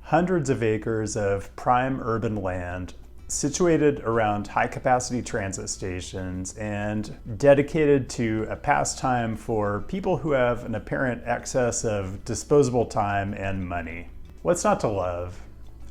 hundreds of acres of prime urban land situated around high-capacity transit stations and dedicated to a pastime for people who have an apparent excess of disposable time and money. What's not to love?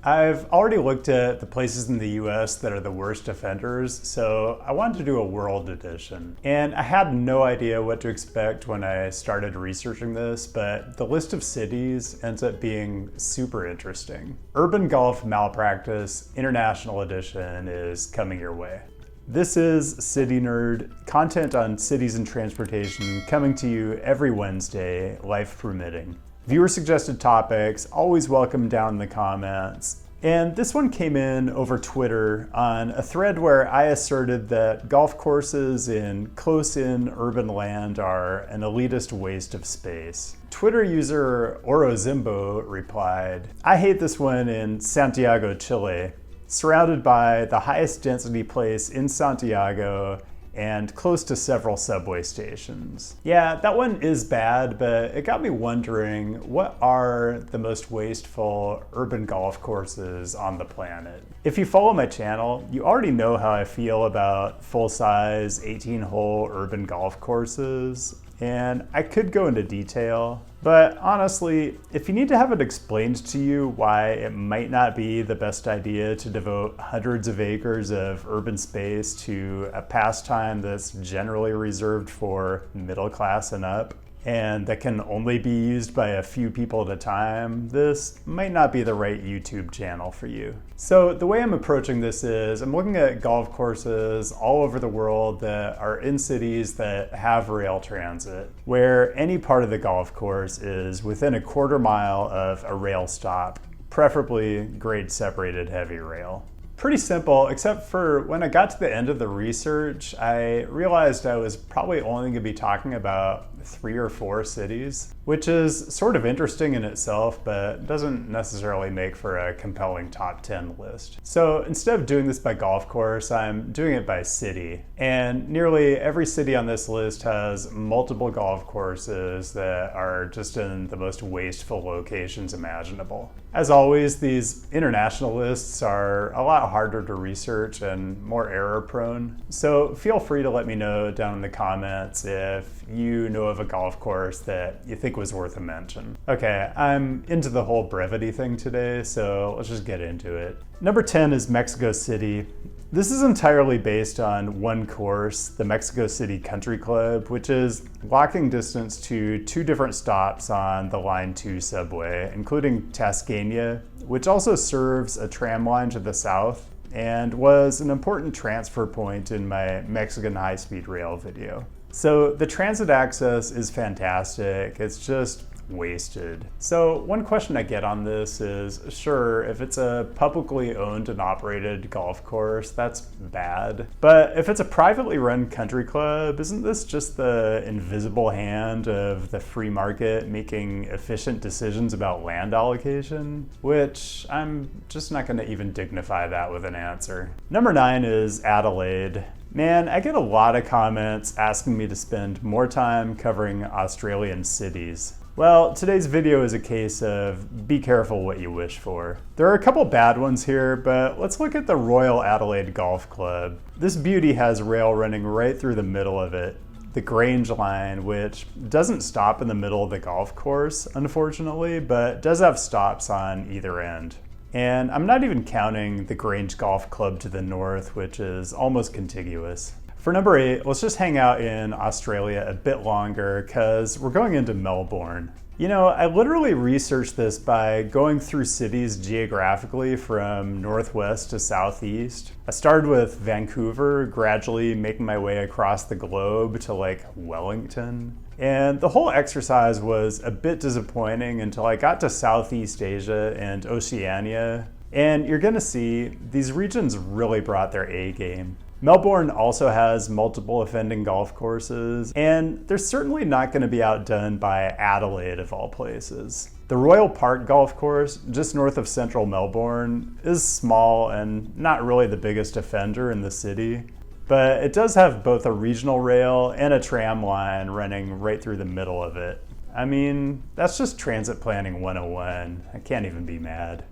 I've already looked at the places in the US that are the worst offenders, so I wanted to do a world edition. And I had no idea what to expect when I started researching this, but the list of cities ends up being super interesting. Urban Golf Malpractice International Edition is coming your way. This is CityNerd, content on cities and transportation, coming to you every Wednesday, life permitting. Viewer suggested topics, always welcome down in the comments. And this one came in over Twitter on a thread where I asserted that golf courses in close-in urban land are an elitist waste of space. Twitter user Orozimbo replied, "I hate this one in Santiago, Chile, surrounded by the highest density place in Santiago and close to several subway stations." Yeah, that one is bad, but it got me wondering, what are the most wasteful urban golf courses on the planet? If you follow my channel, you already know how I feel about full-size 18-hole urban golf courses, and I could go into detail. But honestly, if you need to have it explained to you why it might not be the best idea to devote hundreds of acres of urban space to a pastime that's generally reserved for middle class and up, and that can only be used by a few people at a time, this might not be the right YouTube channel for you. So the way I'm approaching this is I'm looking at golf courses all over the world that are in cities that have rail transit, where any part of the golf course is within a quarter mile of a rail stop, preferably grade separated heavy rail. Pretty simple, except for when I got to the end of the research, I realized I was probably only going to be talking about 3 or 4 cities, which is sort of interesting in itself, but doesn't necessarily make for a compelling top 10 list. So instead of doing this by golf course, I'm doing it by city. And nearly every city on this list has multiple golf courses that are just in the most wasteful locations imaginable. As always, these international lists are a lot harder to research and more error prone. So feel free to let me know down in the comments if you know of a golf course that you think was worth a mention. Okay, I'm into the whole brevity thing today, so let's just get into it. Number 10 is Mexico City. This is entirely based on one course, the Mexico City Country Club, which is walking distance to 2 different stops on the Line 2 subway, including Tasqueña, which also serves a tram line to the south and was an important transfer point in my Mexican high-speed rail video. So the transit access is fantastic, it's just wasted. So one question I get on this is, sure, if it's a publicly owned and operated golf course, that's bad. But if it's a privately run country club, isn't this just the invisible hand of the free market making efficient decisions about land allocation? Which I'm just not gonna even dignify that with an answer. Number 9 is Adelaide. Man, I get a lot of comments asking me to spend more time covering Australian cities. Well, today's video is a case of be careful what you wish for. There are a couple bad ones here, but let's look at the Royal Adelaide Golf Club. This beauty has rail running right through the middle of it. The Grange line, which doesn't stop in the middle of the golf course, unfortunately, but does have stops on either end. And I'm not even counting the Grange Golf Club to the north, which is almost contiguous. For number 8, let's just hang out in Australia a bit longer because we're going into Melbourne. You know, I literally researched this by going through cities geographically from northwest to southeast. I started with Vancouver, gradually making my way across the globe to like Wellington. And the whole exercise was a bit disappointing until I got to Southeast Asia and Oceania. And you're gonna see these regions really brought their A game. Melbourne also has multiple offending golf courses, and they're certainly not going to be outdone by Adelaide of all places. The Royal Park Golf Course, just north of central Melbourne, is small and not really the biggest offender in the city, but it does have both a regional rail and a tram line running right through the middle of it. I mean, that's just transit planning 101. I can't even be mad.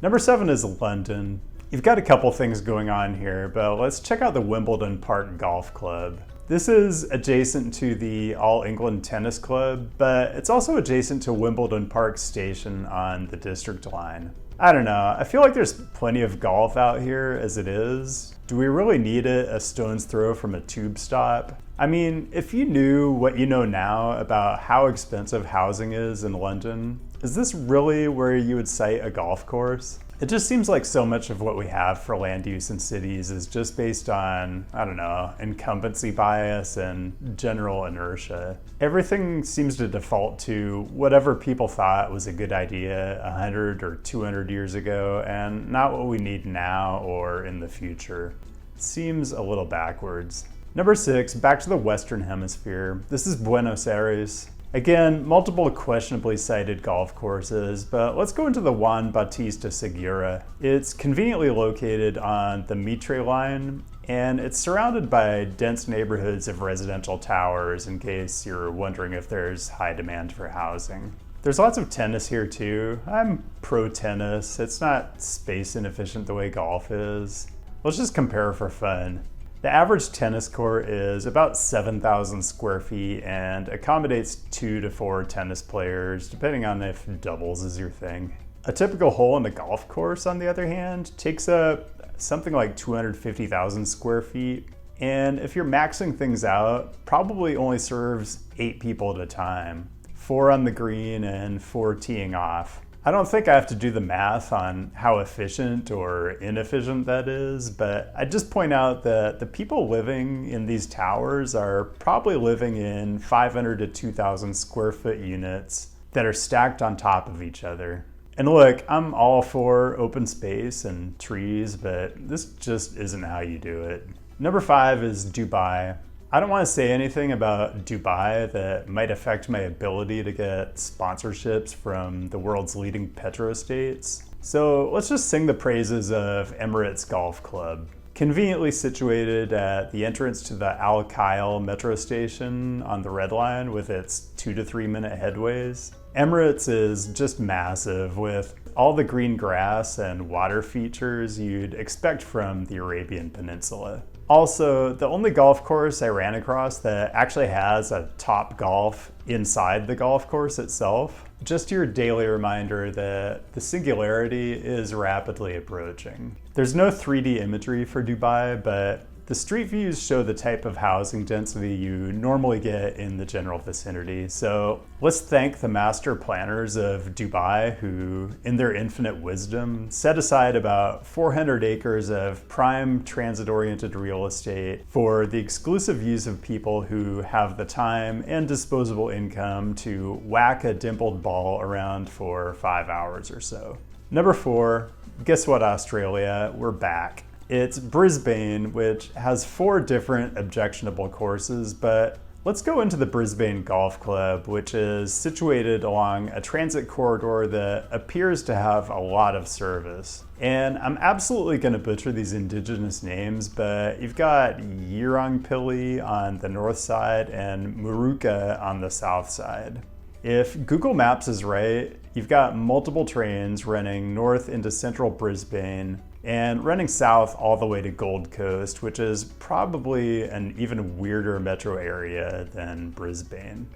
Number 7 is London. You've got a couple things going on here, but let's check out the Wimbledon Park Golf Club. This is adjacent to the All England Tennis Club, but it's also adjacent to Wimbledon Park Station on the District Line. I don't know, I feel like there's plenty of golf out here as it is. Do we really need it a stone's throw from a tube stop? I mean, if you knew what you know now about how expensive housing is in London, is this really where you would cite a golf course? It just seems like so much of what we have for land use in cities is just based on, I don't know, incumbency bias and general inertia. Everything seems to default to whatever people thought was a good idea 100 or 200 years ago and not what we need now or in the future. Seems a little backwards. Number 6, back to the Western Hemisphere. This is Buenos Aires. Again, multiple questionably sited golf courses, but let's go into the Juan Bautista Segura. It's conveniently located on the Mitre line, and it's surrounded by dense neighborhoods of residential towers in case you're wondering if there's high demand for housing. There's lots of tennis here too. I'm pro tennis. It's not space inefficient the way golf is. Let's just compare for fun. The average tennis court is about 7,000 square feet and accommodates 2 to 4 tennis players, depending on if doubles is your thing. A typical hole in a golf course, on the other hand, takes up something like 250,000 square feet, and if you're maxing things out, probably only serves 8 people at a time, 4 on the green and 4 teeing off. I don't think I have to do the math on how efficient or inefficient that is, but I just point out that the people living in these towers are probably living in 500 to 2,000 square foot units that are stacked on top of each other. And look, I'm all for open space and trees, but this just isn't how you do it. Number 5 is Dubai. I don't want to say anything about Dubai that might affect my ability to get sponsorships from the world's leading petrostates. So let's just sing the praises of Emirates Golf Club. Conveniently situated at the entrance to the Al Khail metro station on the Red Line with its 2 to 3 minute headways, Emirates is just massive with all the green grass and water features you'd expect from the Arabian Peninsula. Also, the only golf course I ran across that actually has a Top Golf inside the golf course itself. Just your daily reminder that the singularity is rapidly approaching. There's no 3D imagery for Dubai, but the street views show the type of housing density you normally get in the general vicinity. So let's thank the master planners of Dubai who, in their infinite wisdom, set aside about 400 acres of prime transit-oriented real estate for the exclusive use of people who have the time and disposable income to whack a dimpled ball around for 5 hours or so. Number 4, guess what, Australia? We're back. It's Brisbane, which has 4 different objectionable courses, but let's go into the Brisbane Golf Club, which is situated along a transit corridor that appears to have a lot of service. And I'm absolutely going to butcher these indigenous names, but you've got Yirrongpilly on the north side and Muruka on the south side. If Google Maps is right, you've got multiple trains running north into central Brisbane and running south all the way to Gold Coast, which is probably an even weirder metro area than Brisbane.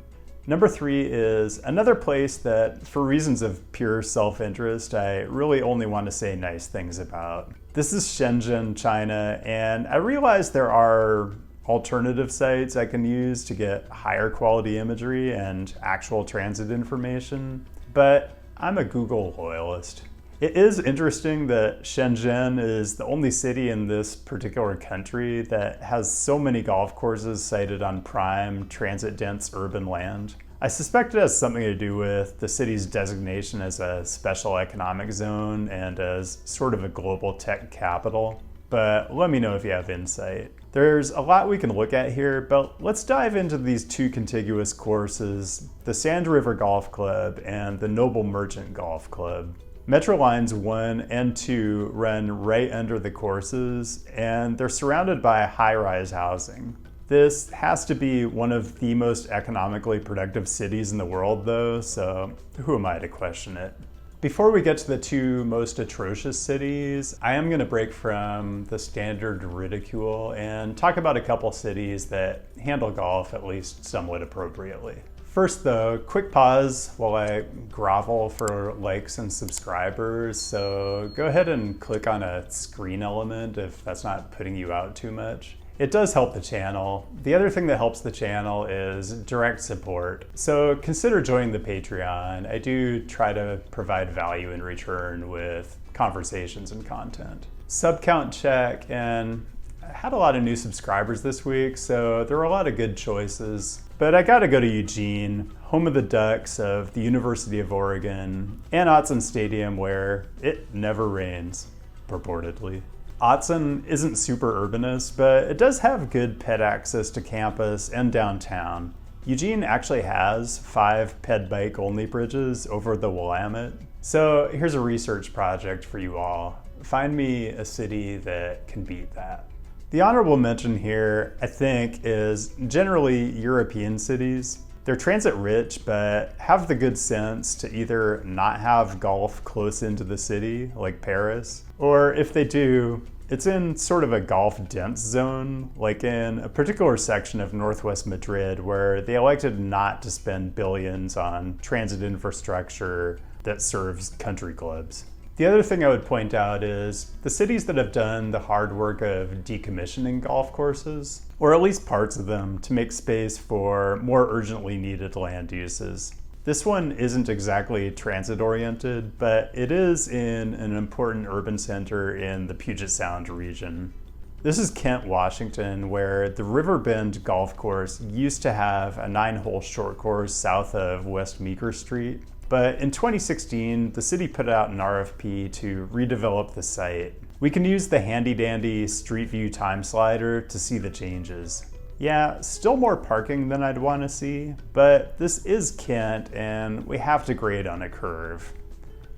Number 3 is another place that, for reasons of pure self-interest, I really only want to say nice things about. This is Shenzhen, China, and I realize there are alternative sites I can use to get higher quality imagery and actual transit information, but I'm a Google loyalist. It is interesting that Shenzhen is the only city in this particular country that has so many golf courses sited on prime, transit-dense urban land. I suspect it has something to do with the city's designation as a special economic zone and as sort of a global tech capital, but let me know if you have insight. There's a lot we can look at here, but let's dive into these 2 contiguous courses, the Sand River Golf Club and the Noble Merchant Golf Club. Metro Lines 1 and 2 run right under the courses, and they're surrounded by high-rise housing. This has to be one of the most economically productive cities in the world though, so who am I to question it? Before we get to the two most atrocious cities, I am going to break from the standard ridicule and talk about a couple cities that handle golf at least somewhat appropriately. First though, quick pause while I grovel for likes and subscribers, so go ahead and click on a screen element if that's not putting you out too much. It does help the channel. The other thing that helps the channel is direct support. So consider joining the Patreon. I do try to provide value in return with conversations and content. Sub count check, and I had a lot of new subscribers this week, so there were a lot of good choices. But I gotta go to Eugene, home of the Ducks of the University of Oregon, and Autzen Stadium where it never rains, purportedly. Autzen isn't super urbanist, but it does have good ped access to campus and downtown. Eugene actually has 5 ped bike only bridges over the Willamette. So here's a research project for you all. Find me a city that can beat that. The honorable mention here, I think, is generally European cities. They're transit rich, but have the good sense to either not have golf close into the city, like Paris, or if they do, it's in sort of a golf dense zone, like in a particular section of Northwest Madrid where they elected not to spend billions on transit infrastructure that serves country clubs. The other thing I would point out is the cities that have done the hard work of decommissioning golf courses, or at least parts of them, to make space for more urgently needed land uses. This one isn't exactly transit oriented, but it is in an important urban center in the Puget Sound region. This is Kent, Washington, where the Riverbend Golf Course used to have a 9-hole short course south of West Meeker Street. But in 2016, the city put out an RFP to redevelop the site. We can use the handy-dandy Street View time slider to see the changes. Yeah, still more parking than I'd want to see, but this is Kent and we have to grade on a curve.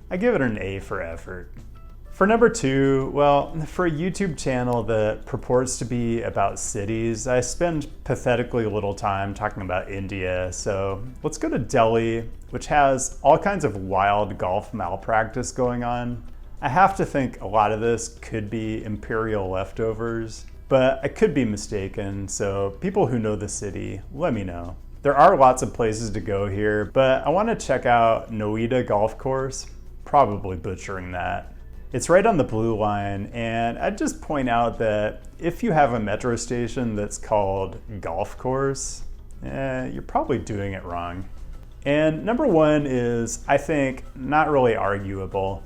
I give it an A for effort. For number 2, well, for a YouTube channel that purports to be about cities, I spend pathetically little time talking about India, so let's go to Delhi, which has all kinds of wild golf malpractice going on. I have to think a lot of this could be imperial leftovers, but I could be mistaken, so people who know the city, let me know. There are lots of places to go here, but I want to check out Noida Golf Course, probably butchering that. It's right on the Blue Line, and I'd just point out that if you have a metro station that's called Golf Course, you're probably doing it wrong. And number 1 is, I think, not really arguable.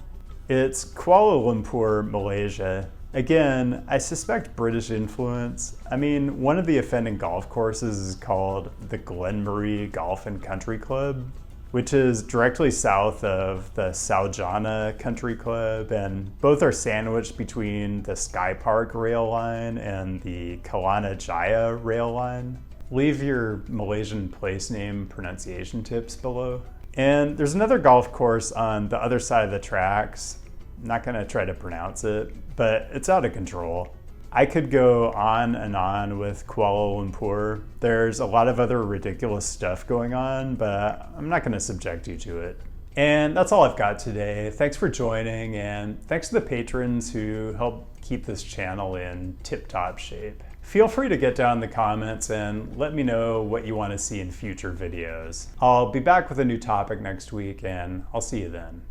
It's Kuala Lumpur, Malaysia. Again, I suspect British influence. I mean, one of the offending golf courses is called the Glenmarie Golf and Country Club, which is directly south of the Saujana Country Club, and both are sandwiched between the Sky Park rail line and the Kelana Jaya rail line. Leave your Malaysian place name pronunciation tips below. And there's another golf course on the other side of the tracks. I'm not gonna try to pronounce it, but it's out of control. I could go on and on with Kuala Lumpur. There's a lot of other ridiculous stuff going on, but I'm not gonna subject you to it. And that's all I've got today. Thanks for joining, and thanks to the patrons who help keep this channel in tip-top shape. Feel free to get down in the comments and let me know what you want to see in future videos. I'll be back with a new topic next week, and I'll see you then.